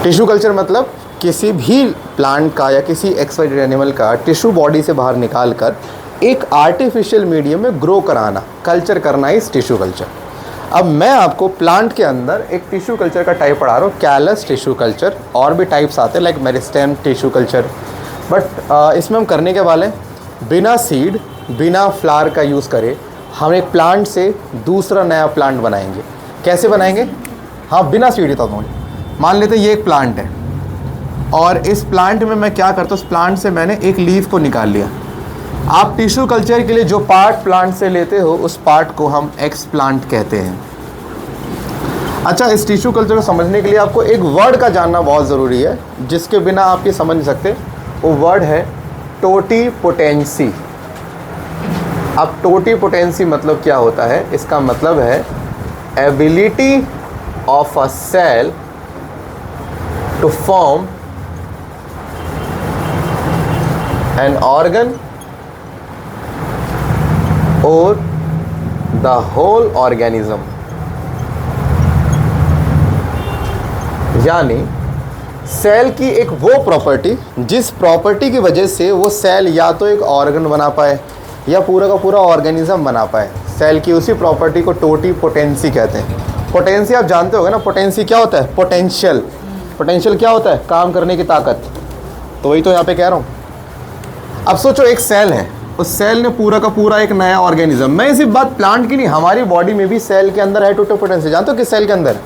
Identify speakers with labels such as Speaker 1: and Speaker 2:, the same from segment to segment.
Speaker 1: Tissue culture मतलब किसी भी प्लांट का या किसी एक्सवाइटेड एनिमल का टिश्यू बॉडी से बाहर निकाल कर एक आर्टिफिशियल मीडियम में ग्रो कराना, कल्चर करना इस टिश्यू कल्चर। अब मैं आपको प्लांट के अंदर एक टिश्यू कल्चर का टाइप पढ़ा रहा हूँ, कैलस टिश्यू कल्चर। और भी टाइप्स आते हैं like meristem tissue culture, but इसमें हम करने के वाले बिना सीड बिना फ्लावर का यूज़ करें हम एक प्लांट से दूसरा नया प्लांट बनाएंगे। कैसे बनाएंगे? हाँ, बिना सीड देता हूँ। मान लेते ये एक प्लांट है और इस प्लांट में मैं क्या करता हूँ, उस प्लांट से मैंने एक लीफ को निकाल लिया। आप टिश्यू कल्चर के लिए जो पार्ट प्लांट से लेते हो उस पार्ट को हम एक्स प्लांट कहते हैं। अच्छा, इस टिश्यू कल्चर को समझने के लिए आपको एक वर्ड का जानना बहुत ज़रूरी है, जिसके बिना आप ये समझ नहीं सकते। वो वर्ड है टोटीपोटेंसी। अब टोटीपोटेंसी मतलब क्या होता है? इसका मतलब है ability of a cell to form an organ और द होल ऑर्गेनिज्म। यानी सेल की एक वो प्रॉपर्टी जिस प्रॉपर्टी की वजह से वो सेल या तो एक ऑर्गन बना पाए या पूरा का पूरा ऑर्गेनिज्म बना पाए। सेल की उसी प्रॉपर्टी को टोटीपोटेंसी कहते हैं। पोटेंसी आप जानते होगे ना, पोटेंसी क्या होता है? पोटेंशियल। पोटेंशियल क्या होता है? काम करने की ताकत। तो वही तो यहाँ पे कह रहा हूँ। अब सोचो एक सेल है, उस सेल ने पूरा का पूरा एक नया ऑर्गेनिज्म। मैं इसी बात प्लांट की नहीं, हमारी बॉडी में भी सेल के अंदर है टोटीपोटेंसी। जानते हो किस सेल के अंदर?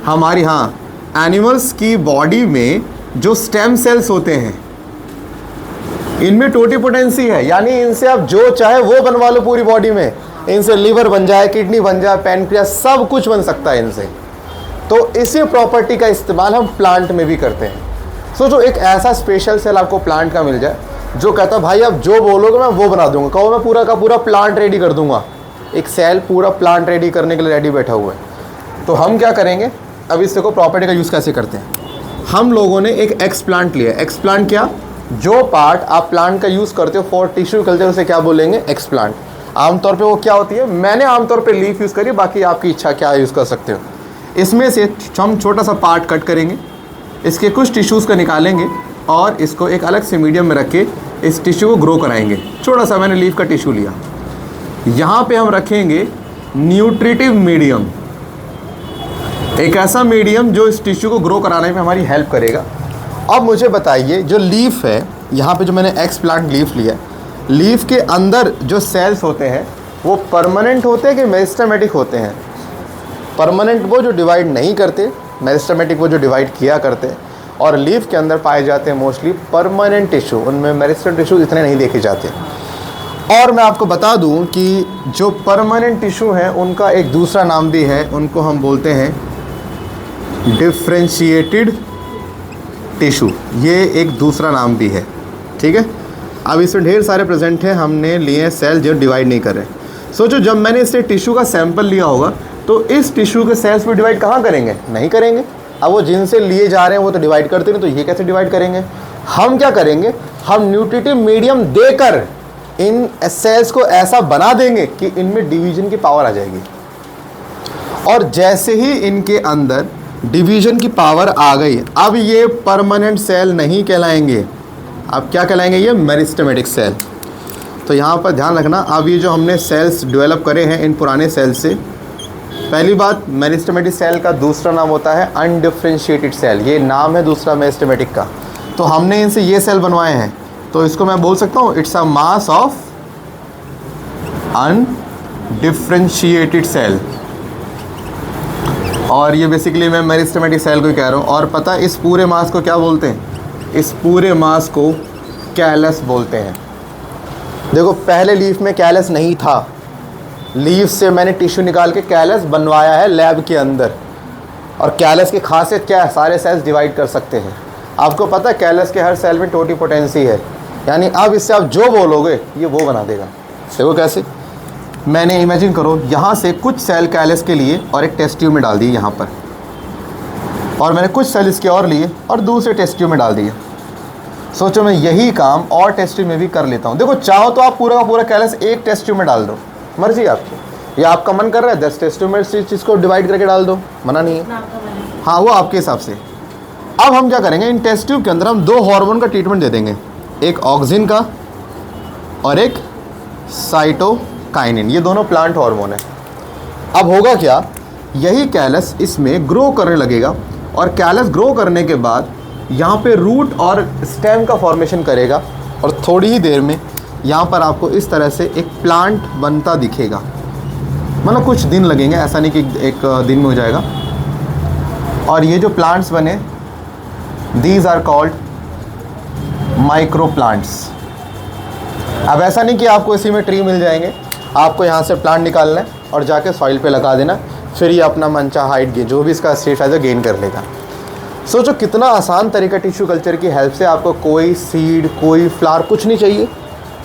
Speaker 1: हमारी, हाँ, एनिमल्स की बॉडी में जो स्टेम सेल्स होते हैं इनमें टोटीपोटेंसी है। यानी इनसे आप जो चाहे वो बनवा लो पूरी बॉडी में। इनसे लीवर बन जाए, किडनी बन जाए, पैनक्रियास, सब कुछ बन सकता है इनसे। तो इसी प्रॉपर्टी का इस्तेमाल हम प्लांट में भी करते हैं। सोचो एक ऐसा स्पेशल सेल आपको प्लांट का मिल जाए जो कहता है भाई आप जो बोलोगे मैं वो बना दूंगा। कहो मैं पूरा का पूरा प्लांट रेडी कर दूंगा। एक सेल पूरा प्लांट रेडी करने के लिए रेडी बैठा हुआ है। तो हम क्या करेंगे? अब इससे को प्रॉपर्टी का यूज़ कैसे करते हैं? हम लोगों ने एक एक्स प्लांट लिया। एक्स प्लांट क्या? जो पार्ट आप प्लांट का यूज़ करते हो फॉर टिश्यू कल्चर उसे क्या बोलेंगे? X plant. आमतौर पे वो क्या होती है? मैंने आमतौर पे लीफ यूज़ करी, बाकी आपकी इच्छा क्या यूज़ कर सकते हो। इसमें से हम छोटा सा पार्ट कट करेंगे, इसके कुछ टिश्यूज़ का निकालेंगे और इसको एक अलग से मीडियम में रख के इस टिश्यू को ग्रो कराएंगे। छोटा सा मैंने लीफ का टिश्यू लिया, यहाँ पे हम रखेंगे न्यूट्रिटिव मीडियम, एक ऐसा मीडियम जो इस टिश्यू को ग्रो कराने में हमारी हेल्प करेगा। अब मुझे बताइए, जो लीफ है, यहाँ पे जो मैंने एक्स प्लांट लीफ लिया, लीफ के अंदर जो सेल्स होते हैं वो परमानेंट होते हैं कि मेरिस्टेमेटिक होते हैं? परमानेंट वो जो डिवाइड नहीं करते, मेरिस्टेमेटिक वो जो डिवाइड किया करते हैं। और लीफ के अंदर पाए जाते हैं मोस्टली परमानेंट टिश्यू, उनमें मेरिस्टेम टिश्यू इतने नहीं देखे जाते। और मैं आपको बता दूं कि जो परमानेंट टिश्यू हैं उनका एक दूसरा नाम भी है, उनको हम बोलते हैं डिफ्रेंशिएटेड टिश्यू। ये एक दूसरा नाम भी है, ठीक है। अब इसमें ढेर सारे प्रेजेंट हैं, हमने लिए सेल जो डिवाइड नहीं कर रहे। सोचो जब मैंने इससे टिश्यू का सैंपल लिया होगा तो इस टिश्यू के सेल्स में डिवाइड कहाँ करेंगे? नहीं करेंगे। अब वो जिनसे लिए जा रहे हैं वो तो डिवाइड करते नहीं, तो ये कैसे डिवाइड करेंगे? हम क्या करेंगे? हम न्यूट्रिटिव मीडियम देकर इन सेल्स को ऐसा बना देंगे कि इनमें डिवीजन की पावर आ जाएगी। और जैसे ही इनके अंदर डिवीजन की पावर आ गई, अब ये परमानेंट सेल नहीं कहलाएंगे, अब क्या कहलाएंगे? ये मेरिस्टेमेटिक सेल। तो यहाँ पर ध्यान रखना, अब ये जो हमने सेल्स डेवलप करे हैं इन पुराने सेल से, पहली बात, मेरिस्टेमेटिक सेल का दूसरा नाम होता है अनडिफ्रेंशिएटेड सेल। ये नाम है दूसरा मेरिस्टेमेटिक का। तो हमने इनसे ये सेल बनवाए हैं, तो इसको मैं बोल सकता हूँ it's a mass of undifferentiated cell. और ये बेसिकली मैं मेरिस्टेमेटिक सेल को ही कह रहा हूँ। और पता इस पूरे मास को क्या बोलते हैं? इस पूरे मास को कैलस बोलते हैं। देखो पहले लीफ में कैलस नहीं था, लीफ से मैंने टिश्यू निकाल के कैलस बनवाया है लैब के अंदर। और कैलस की खासियत क्या है? सारे सेल्स डिवाइड कर सकते हैं। आपको पता है कैलस के हर सेल में टोटीपोटेंसी है, यानी अब इससे आप जो बोलोगे ये वो बना देगा। देखो कैसे, मैंने इमेजिन करो यहाँ से कुछ सेल कैलस के लिए और एक टेस्ट ट्यूब में डाल दिए यहाँ पर, और मैंने कुछ सेल इसके और लिए और दूसरे टेस्ट ट्यूब में डाल दिए। सोचो मैं यही काम और टेस्ट ट्यूब में भी कर लेता हूँ। देखो चाहो तो आप पूरा का पूरा कैलस एक टेस्ट ट्यूब में डाल दो, मर्जी आपकी, या आपका मन कर रहा है 10 टेस्ट ट्यूब में इस चीज़ को डिवाइड करके डाल दो, मना नहीं है। हाँ वो आपके हिसाब से। अब हम क्या करेंगे, इन टेस्ट ट्यूब के अंदर हम 2 हार्मोन का ट्रीटमेंट दे देंगे, एक ऑक्सिन का और एक साइटोकाइनिन। ये दोनों प्लांट हार्मोन है। अब होगा क्या, यही कैलस इसमें ग्रो करने लगेगा और कैलस ग्रो करने के बाद यहाँ पे रूट और स्टेम का फॉर्मेशन करेगा और थोड़ी ही देर में यहाँ पर आपको इस तरह से एक प्लांट बनता दिखेगा। मतलब कुछ दिन लगेंगे, ऐसा नहीं कि एक दिन में हो जाएगा। और ये जो प्लांट्स बने, these are called micro plants. अब ऐसा नहीं कि आपको इसी में ट्री मिल जाएंगे, आपको यहाँ से प्लांट निकालना है और जाके सॉइल पे लगा देना, फिर ये अपना मनचाहा हाइट गेन, जो भी इसका स्टेट है, गेन कर लेगा। सोचो कितना आसान तरीका टिश्यू कल्चर की हेल्प से। आपको कोई सीड, कोई फ्लावर, कुछ नहीं चाहिए।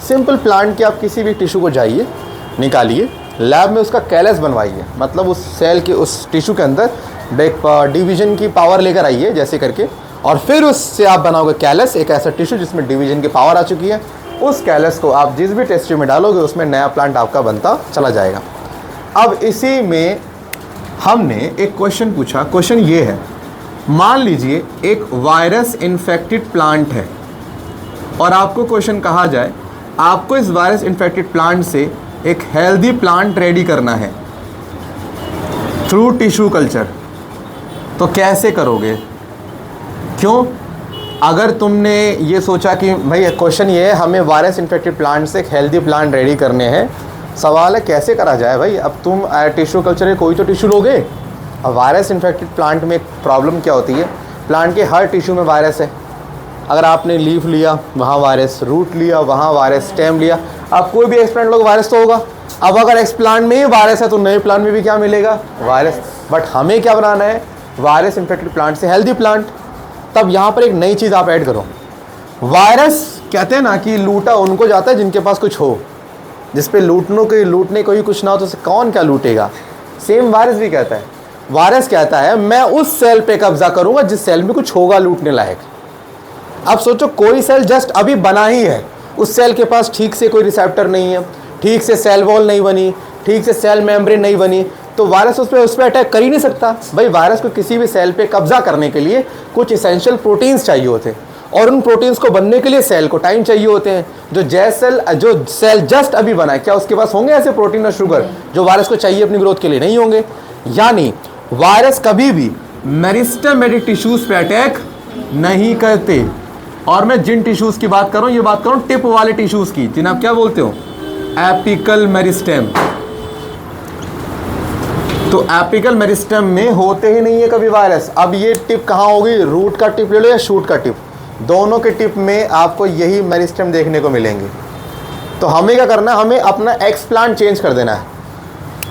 Speaker 1: सिंपल प्लांट के आप किसी भी टिश्यू को जाइए, निकालिए, लैब में उसका कैलस बनवाइए, मतलब उस सेल के, उस टिश्यू के अंदर डिवीजन की पावर लेकर आइए जैसे करके, और फिर उससे आप बनाओगे कैलस, एक ऐसा टिश्यू जिसमें डिवीजन की पावर आ चुकी है। उस कैलस को आप जिस भी टेस्ट ट्यूब में डालोगे उसमें नया प्लांट आपका बनता चला जाएगा। अब इसी में हमने एक क्वेश्चन पूछा। क्वेश्चन ये है, मान लीजिए एक वायरस इन्फेक्टेड प्लांट है और आपको क्वेश्चन कहा जाए, आपको इस वायरस इन्फेक्टेड प्लांट से एक हेल्दी प्लांट रेडी करना है थ्रू टिश्यू कल्चर, तो कैसे करोगे? क्यों? अगर तुमने ये सोचा कि भाई क्वेश्चन ये है, हमें वायरस इन्फेक्टेड प्लांट से एक हेल्दी प्लांट रेडी करने हैं, सवाल है कैसे करा जाए भाई। अब तुम टिश्यू कल्चर के कोई तो टिश्यू लोगे। अब वायरस इन्फेक्टेड प्लांट में एक प्रॉब्लम क्या होती है, प्लांट के हर टिश्यू में वायरस है। अगर आपने लीफ लिया वहाँ वायरस, रूट लिया वहाँ वायरस, स्टेम लिया, अब कोई भी एक्सप्लांट लोग वायरस तो होगा। अब अगर एक्सप्लांट में ही वायरस है तो नए प्लांट में भी क्या मिलेगा, वायरस। बट हमें क्या बनाना है, वायरस इन्फेक्टेड प्लांट से हेल्दी प्लांट। तब यहाँ पर एक नई चीज़ आप ऐड करो। वायरस कहते हैं ना कि लूटा उनको जाता है जिनके पास कुछ हो, जिस पे लूटने को ही कुछ ना हो तो कौन क्या लूटेगा। सेम वायरस भी कहता है, वायरस कहता है मैं उस सेल पे कब्जा करूंगा जिस सेल में कुछ होगा लूटने लायक। अब सोचो कोई सेल जस्ट अभी बना ही है, उस सेल के पास ठीक से कोई रिसेप्टर नहीं है, ठीक से सेल वॉल नहीं बनी, ठीक से सेल मेम्ब्रेन नहीं बनी, तो वायरस उस पर अटैक कर ही नहीं सकता। भाई वायरस को किसी भी सेल पे कब्जा करने के लिए कुछ इसेंशियल प्रोटीन्स चाहिए होते हैं, और उन प्रोटीन्स को बनने के लिए सेल को टाइम चाहिए होते हैं। जो सेल जस्ट अभी बना है, क्या उसके पास होंगे ऐसे प्रोटीन और शुगर जो वायरस को चाहिए अपनी ग्रोथ के लिए? नहीं होंगे। यानी वायरस कभी भी मेरिस्टेमेटिक टिश्यूज पे अटैक नहीं करते। और मैं जिन टिश्यूज की बात कर रहा हूँ, ये बात कर रहा हूँ टिप वाले टिश्यूज की, जिन्हें आप क्या बोलते हो, एपिकल मेरिस्टेम। तो एपिकल मेरिस्टेम में होते ही नहीं है कभी वायरस। अब ये टिप कहाँ होगी, रूट का टिप ले लो या शूट का टिप, दोनों के टिप में आपको यही मेरिस्टेम देखने को मिलेंगे। तो हमें क्या करना है, हमें अपना एक्सप्लांट चेंज कर देना है।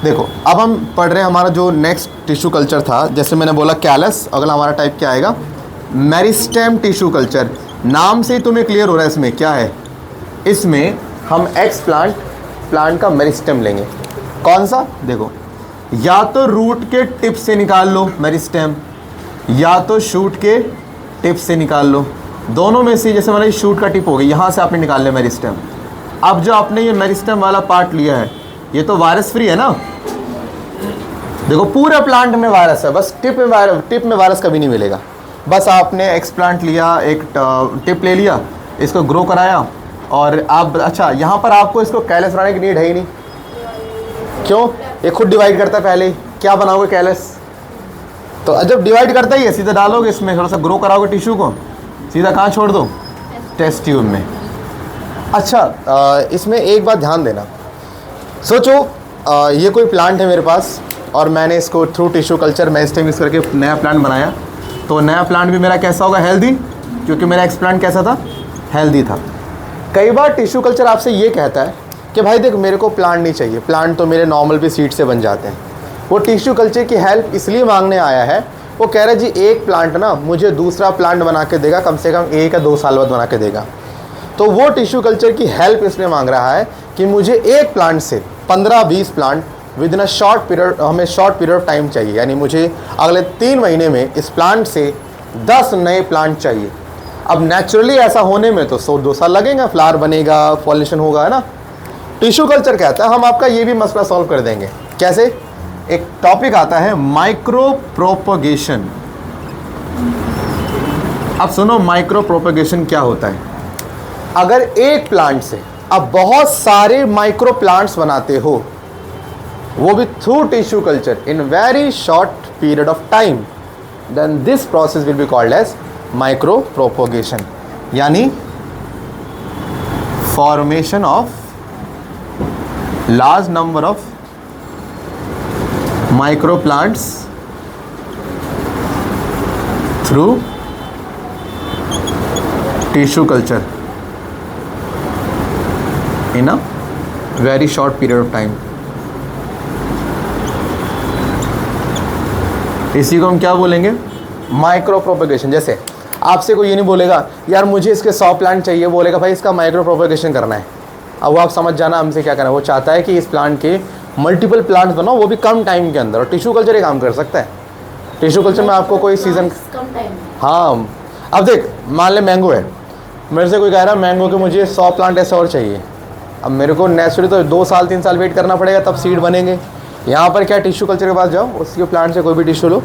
Speaker 1: देखो अब हम पढ़ रहे हैं, हमारा जो नेक्स्ट टिश्यू कल्चर था, जैसे मैंने बोला कैलस, अगला हमारा टाइप क्या आएगा, मेरिस्टेम टिश्यू कल्चर। नाम से ही तुम्हें क्लियर हो रहा है इसमें क्या है। इसमें हम प्लांट का मेरिस्टेम लेंगे। कौन सा? देखो, या तो रूट के टिप से निकाल लो मेरिस्टेम, या तो शूट के टिप से निकाल लो। दोनों में से, जैसे हमारी शूट का टिप हो गई, यहाँ से आपने निकाल लिया मेरिस्टेम। अब जो आपने ये मेरिस्टेम वाला पार्ट लिया है, ये तो वायरस फ्री है ना। देखो पूरे प्लांट में वायरस है, बस टिप में वायरस कभी नहीं मिलेगा। बस आपने एक्सप्लांट लिया, एक टिप ले लिया, इसको ग्रो कराया, और आप अच्छा यहाँ पर आपको इसको कैलस बनाने की नीड है ही नहीं। क्यों? ये खुद डिवाइड करता है पहले ही। क्या बनाओगे कैलस? तो जब डिवाइड करता ही है, सीधा डालोगे इसमें, थोड़ा सा ग्रो कराओगे टिश्यू को, सीधा कहाँ छोड़ दो, टेस्ट ट्यूब में। अच्छा इसमें एक बात ध्यान देना। सोचो ये कोई प्लांट है मेरे पास, और मैंने इसको through tissue culture meristem mix करके नया प्लांट बनाया, तो नया प्लांट भी मेरा कैसा होगा, हेल्दी, क्योंकि मेरा एक्सप्लांट कैसा था, हेल्दी था। कई बार टिश्यू कल्चर आपसे ये कहता है कि भाई देख मेरे को प्लांट नहीं चाहिए, प्लांट तो मेरे नॉर्मल भी सीड से बन जाते हैं। वो टिश्यू कल्चर की हेल्प इसलिए मांगने आया है, वो कह रहा है जी एक प्लांट ना मुझे दूसरा प्लांट बना के देगा, कम से कम 1 या 2 साल बाद बना के देगा। तो वो टिश्यू कल्चर की हेल्प इसलिए मांग रहा है कि मुझे एक प्लांट से 15-20 plant with in a short period, हमें शॉर्ट पीरियड ऑफ टाइम चाहिए। यानी मुझे अगले 3 महीने में इस प्लांट से 10 नए प्लांट चाहिए। अब नेचुरली ऐसा होने में तो 100-2 साल लगेगा, फ्लावर बनेगा, पॉलिनेशन होगा, है ना। टिश्यू कल्चर कहता है हम आपका ये भी मसला सॉल्व कर देंगे। कैसे? एक टॉपिक आता है माइक्रो प्रोपगेशन। अब सुनो माइक्रो प्रोपेगेशन क्या होता है। अगर एक प्लांट से अब बहुत सारे माइक्रो प्लांट्स बनाते हो, वो भी through tissue culture in very short period of time, then this process will be called as micro propagation, यानी formation of large number of micro plants through tissue culture in a very short period of time. इसी को हम क्या बोलेंगे, micro propagation. जैसे आपसे कोई ये नहीं बोलेगा यार मुझे इसके 100 प्लांट चाहिए, बोलेगा भाई इसका माइक्रो प्रोपेगेशन करना है। अब वो आप समझ जाना हमसे क्या करना है। वो चाहता है कि इस प्लांट के मल्टीपल प्लांट्स बनाओ, वो भी कम टाइम के अंदर, और टिश्यू कल्चर ये काम कर सकता है। टिश्यू कल्चर में आपको कोई सीजन, हाँ अब देख मान ले मैंगो है, मेरे से कोई कह रहा है मैंगो के मुझे 100 प्लांट ऐसे और चाहिए। अब मेरे को नेचुरली तो 2 साल 3 साल वेट करना पड़ेगा, तब सीड बनेंगे। यहाँ पर क्या, टिश्यू कल्चर के पास जाओ, उसके प्लांट से कोई भी टिश्यू लो,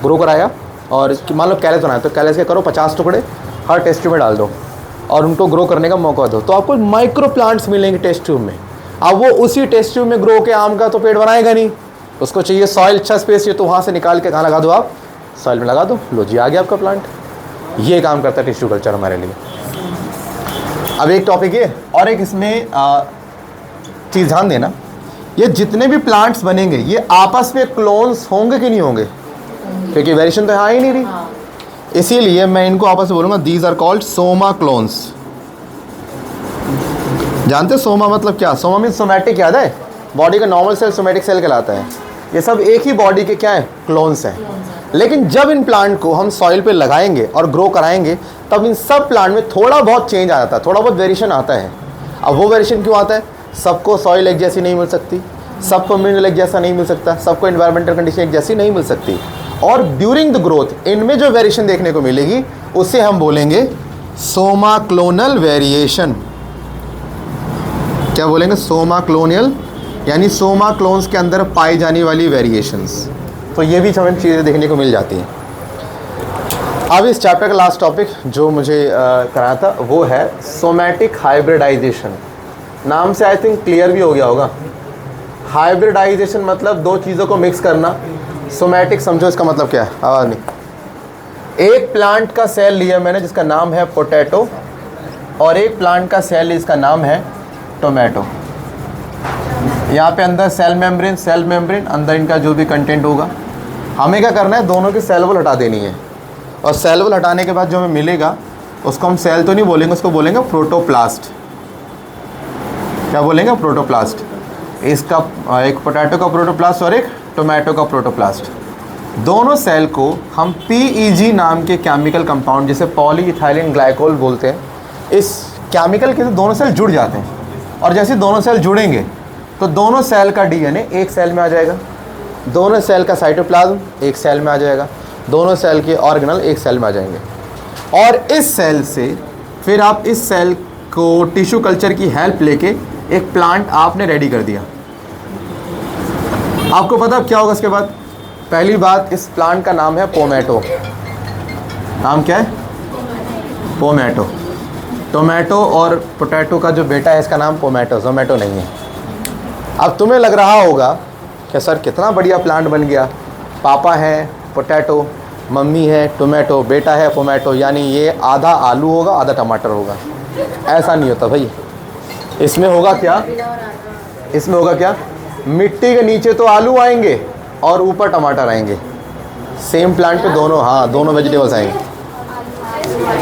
Speaker 1: ग्रो कराया, और मान लो कैलेस बनाया तो कैलेस के करो 50 टुकड़े, हर टेस्ट ट्यूब में डाल दो और उनको ग्रो करने का मौका दो, तो आपको माइक्रो प्लांट्स मिलेंगे टेस्ट ट्यूब में। अब वो उसी टेस्ट ट्यूब में ग्रो के आम का तो पेड़ बनाएगा नहीं, उसको चाहिए सॉइल, अच्छा स्पेस चाहिए, तो वहाँ से निकाल के कहाँ लगा दो, आप सॉइल में लगा दो, लो जी आ गया आपका प्लांट। ये काम करता है टिश्यू कल्चर हमारे लिए। अब एक टॉपिक है और एक इसमें चीज़ ध्यान देना, ये जितने भी प्लांट्स बनेंगे ये आपस में क्लोन्स होंगे कि नहीं होंगे, क्योंकि वेरिएशन तो यहाँ ही नहीं रही। इसीलिए मैं इनको आपस में बोलूँगा these are called somaclones. जानते हो सोमा मतलब क्या? सोमा मीन्स सोमैटिक, याद है बॉडी का नॉर्मल सेल सोमैटिक सेल कहलाता है। ये सब एक ही बॉडी के क्या है, क्लोन्स हैं। लेकिन जब इन प्लांट को हम सॉइल पे लगाएंगे और ग्रो कराएंगे, तब इन सब प्लांट में थोड़ा बहुत चेंज आ जाता है, थोड़ा बहुत वेरिएशन आता है। अब वो वेरिएशन क्यों आता है? सबको सॉइल एक जैसी नहीं मिल सकती, सबको मिनरल एक जैसा नहीं मिल सकता, सबको एनवायरमेंटल कंडीशन एक जैसी नहीं मिल सकती, और ड्यूरिंग द ग्रोथ इनमें जो वेरिएशन देखने को मिलेगी उसे हम बोलेंगे सोमा क्लोनल वेरिएशन। क्या बोलेंगे? सोमा क्लोनियल, यानी सोमा क्लोन्स के अंदर पाई जाने वाली वेरिएशंस। तो ये भी हमें चीज़ें देखने को मिल जाती हैं। अब इस चैप्टर का लास्ट टॉपिक जो मुझे कराना था वो है सोमैटिक हाइब्रिडाइजेशन। नाम से आई थिंक क्लियर भी हो गया होगा। हाइब्रिडाइजेशन मतलब दो चीज़ों को मिक्स करना। सोमैटिक समझो इसका मतलब क्या है, आवाज़ नहीं। एक प्लांट का सेल लिया मैंने जिसका नाम है पोटैटो, और एक प्लांट का सेल जिसका नाम है टोमेटो। यहाँ पे अंदर सेल मेम्ब्रेन अंदर इनका जो भी कंटेंट होगा, हमें क्या करना है, दोनों की सेल वॉल हटा देनी है। और सेल वॉल हटाने के बाद जो हमें मिलेगा उसको हम सेल तो नहीं बोलेंगे, उसको बोलेंगे प्रोटोप्लास्ट। क्या बोलेंगे? प्रोटोप्लास्ट। इसका एक पोटैटो का प्रोटोप्लास्ट और एक टोमेटो का प्रोटोप्लास्ट, दोनों सेल को हम PEG नाम के केमिकल कंपाउंड, जैसे पॉलीइथाइलिन ग्लाइकोल बोलते हैं, इस केमिकल के दोनों सेल जुड़ जाते हैं। और जैसे दोनों सेल जुड़ेंगे तो दोनों सेल का DNA एक सेल में आ जाएगा, दोनों सेल का साइटोप्लाज्म एक सेल में आ जाएगा, दोनों सेल के ऑर्गेनल एक सेल में आ जाएंगे। और इस सेल से फिर आप इस सेल को टिश्यू कल्चर की हेल्प लेके एक प्लांट आपने रेडी कर दिया। आपको पता अब क्या होगा इसके बाद? पहली बात, इस प्लांट का नाम है पोमैटो। नाम क्या है? पोमैटो। टोमेटो और पोटैटो का जो बेटा है इसका नाम पोमैटो, जोमेटो नहीं है। अब तुम्हें लग रहा होगा कि सर कितना बढ़िया प्लांट बन गया, पापा है पोटैटो, मम्मी है टोमेटो, बेटा है पोमैटो, यानी ये आधा आलू होगा आधा टमाटर होगा। ऐसा नहीं होता भाई। इसमें होगा क्या? इसमें होगा क्या? मिट्टी के नीचे तो आलू आएंगे और ऊपर टमाटर आएंगे। सेम प्लांट पे दोनों, हाँ दोनों वेजिटेबल्स आएंगे।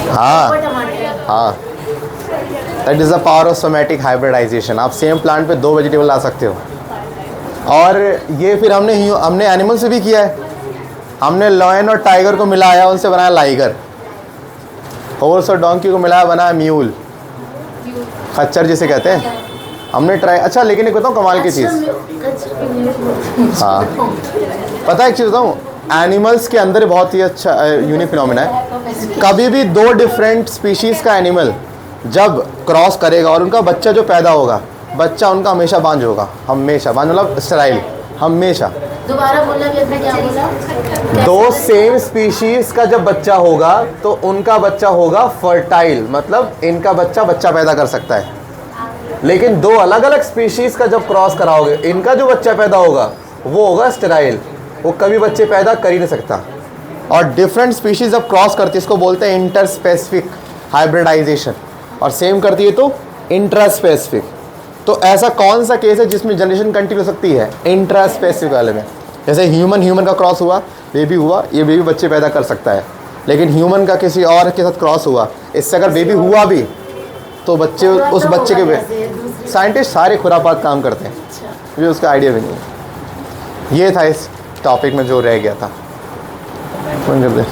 Speaker 1: हाँ that is the power of somatic hybridization. आप सेम प्लांट पे दो वेजिटेबल ला सकते हो। और ये फिर हमने एनिमल से भी किया है। हमने लॉयन और टाइगर को मिलाया, उनसे बनाया लाइगर। हॉर्स और डोंकी को मिलाया, बनाया म्यूल, खच्चर जिसे कहते हैं। हमने ट्राई, अच्छा लेकिन एक बताऊँ कमाल की चीज़, हाँ पता है एक चीज़ बताऊँ, एनिमल्स के अंदर बहुत ही अच्छा यूनिक फिनोमेना है। कभी भी दो डिफरेंट स्पीशीज़ का एनिमल जब क्रॉस करेगा और उनका बच्चा जो पैदा होगा, बच्चा उनका हमेशा बांझ होगा। हमेशा बांझ मतलब स्टेराइल, हमेशा।
Speaker 2: दोबारा बोलना कि आपने क्या बोला?
Speaker 1: दो सेम स्पीशीज का जब बच्चा होगा तो उनका बच्चा होगा फर्टाइल, मतलब इनका बच्चा बच्चा पैदा कर सकता है। लेकिन दो अलग अलग स्पीशीज का जब क्रॉस कराओगे, इनका जो बच्चा पैदा होगा वो होगा स्टेराइल, वो कभी बच्चे पैदा कर ही नहीं सकता। और डिफरेंट स्पीशीज जब क्रॉस करती है इसको बोलते हैं इंटरस्पेसिफिक हाइब्रिडाइजेशन, और सेम करती है तो इंट्रास्पेसिफिक। तो ऐसा कौन सा केस है जिसमें जनरेशन कंटिन्यू हो सकती है? इंट्रास्पेसिफिक वाले में। जैसे ह्यूमन का क्रॉस हुआ, बेबी हुआ, ये बेबी बच्चे पैदा कर सकता है। लेकिन ह्यूमन का किसी और के साथ क्रॉस हुआ, इससे अगर बेबी हुआ भी तो बच्चे उस बच्चे के, साइंटिस्ट सारे खुरापात काम करते हैं, मुझे उसका आइडिया भी नहीं है। ये था इस टॉपिक में जो रह गया था। बंद कर दे।